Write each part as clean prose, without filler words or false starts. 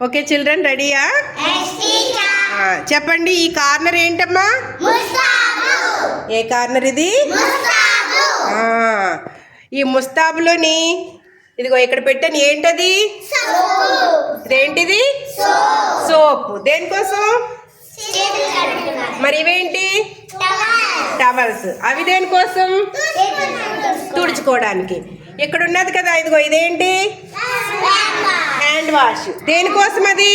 Okay children రెడీయా? చెప్పండి, ఈ కార్నర్ ఏంటమ్మా? ఏ కార్నర్ ఇది? ఈ ముస్తాబులోని ఇదిగో ఇక్కడ పెట్టాను. ఏంటది? ఇదేంటిది? సోప్. దేనికోసం? మరి ఇవేంటి? టవల్స్. అవి దేనికోసం? తుడుచుకోవడానికి. ఇక్కడ ఉన్నది కదా, ఇదిగో ఇదేంటి? Hand wash. దేనికోసం అది?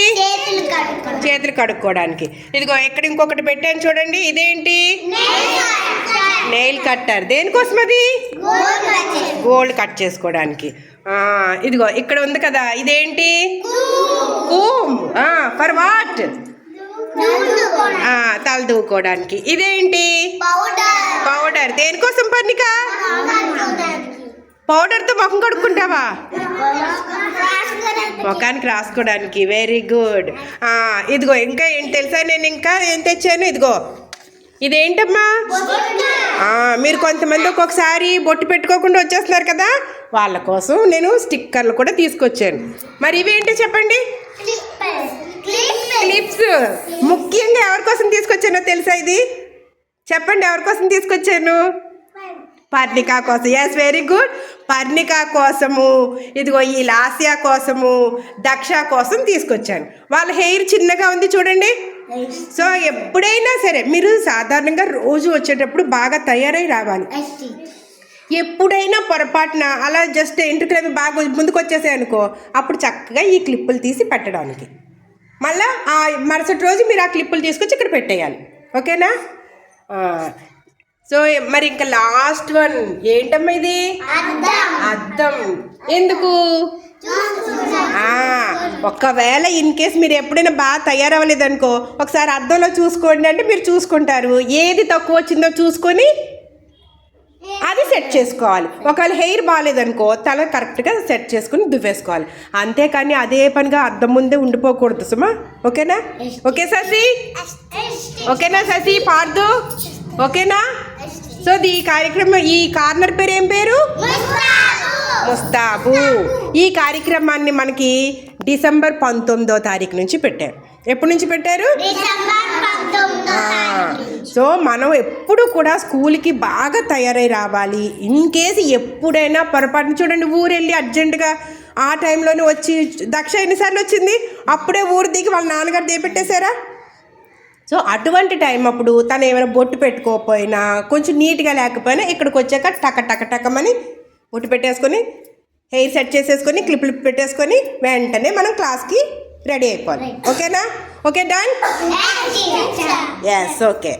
చేతులు కడుక్కోవడానికి. ఇదిగో ఇక్కడ ఇంకొకటి పెట్టాను చూడండి, ఇదేంటి? Nail cutter. దేనికోసం అది? గోల్డ్ కట్ చేసుకోవడానికి. ఇదిగో ఇక్కడ ఉంది కదా, ఇదేంటి? కూమ్. For what? తల దూకోవడానికి. ఇదేంటి? పౌడర్. దేనికోసం పర్ణిక? పౌడర్తో ముఖం కడుక్కుంటావా? ముఖానికి రాసుకోవడానికి. Very good. ఇదిగో ఇంకా ఏంటి తెలుసా, నేను ఇంకా ఏం తెచ్చాను? ఇదిగో ఇదేంటమ్మా? మీరు కొంతమంది ఒక్కొక్కసారి బొట్టు పెట్టుకోకుండా వచ్చేస్తున్నారు కదా, వాళ్ళ కోసం నేను స్టిక్కర్లు కూడా తీసుకొచ్చాను. మరి ఇవేంటి చెప్పండి? క్లిప్స్. ముఖ్యంగా ఎవరి కోసం తీసుకొచ్చానో తెలుసా? ఇది చెప్పండి, ఎవరి కోసం తీసుకొచ్చాను? పర్ణిక కోసం. Yes, very good. పర్ణిక కోసము, ఇదిగో ఈ లాస్యా కోసము, దక్ష కోసం తీసుకొచ్చాను. వాళ్ళ హెయిర్ చిన్నగా ఉంది చూడండి. సో ఎప్పుడైనా సరే మీరు సాధారణంగా రోజు వచ్చేటప్పుడు బాగా తయారై రావాలి. ఎప్పుడైనా పొరపాటున అలా జస్ట్ ఎంట్రుకలు అవి బాగా ముందుకు వచ్చేసాయి అనుకో, అప్పుడు చక్కగా ఈ క్లిప్పులు తీసి పెట్టడానికి. మళ్ళీ మరుసటి రోజు మీరు ఆ క్లిప్పులు తీసుకొచ్చి ఇక్కడ పెట్టేయాలి. ఓకేనా? సో మరి ఇంకా లాస్ట్ వన్ ఏంటమ్మా? ఇది అద్దం. ఎందుకు? ఒకవేళ ఇన్ కేస్ మీరు ఎప్పుడైనా బాగా తయారవ్వలేదనుకో, ఒకసారి అద్దంలో చూసుకోండి అంటే మీరు చూసుకుంటారు. ఏది తక్కువ వచ్చిందో చూసుకొని అది సెట్ చేసుకోవాలి. ఒకవేళ హెయిర్ బాగాలేదనుకో, తల కరెక్ట్గా సెట్ చేసుకుని దువ్వేసుకోవాలి. అంతేకాని అదే పనిగా అద్దం ముందే ఉండిపోకూడదు సుమా. ఓకేనా? ఓకే శశి? ఓకేనా శశి? పార్దు ఓకేనా? సో ఈ కార్యక్రమం, ఈ కార్నర్ పేరు ఏం పేరు? ముస్తాబు. ఈ కార్యక్రమాన్ని మనకి డిసెంబర్ 19వ తారీఖు నుంచి పెట్టారు. ఎప్పటి నుంచి పెట్టారు? సో మనం ఎప్పుడు కూడా స్కూల్కి బాగా తయారై రావాలి. ఇన్ కేసు ఎప్పుడైనా పొరపాటున చూడండి, ఊరు వెళ్ళి అర్జెంటుగా ఆ టైంలోనే వచ్చి, దక్ష ఎన్నిసార్లు వచ్చింది, అప్పుడే ఊరు దిగి వాళ్ళ నాన్నగారు దేపెట్టేశారా? సో అటువంటి టైం అప్పుడు తను ఏమైనా బొట్టు పెట్టుకోకపోయినా, కొంచెం నీట్గా లేకపోయినా ఇక్కడికి వచ్చాక టకమని బొట్టు పెట్టేసుకొని, హెయిర్ సెట్ చేసేసుకొని, క్లిప్లు పెట్టేసుకొని వెంటనే మనం క్లాస్కి రెడీ అయిపోవాలి. ఓకేనా? Okay, done? Yes, okay.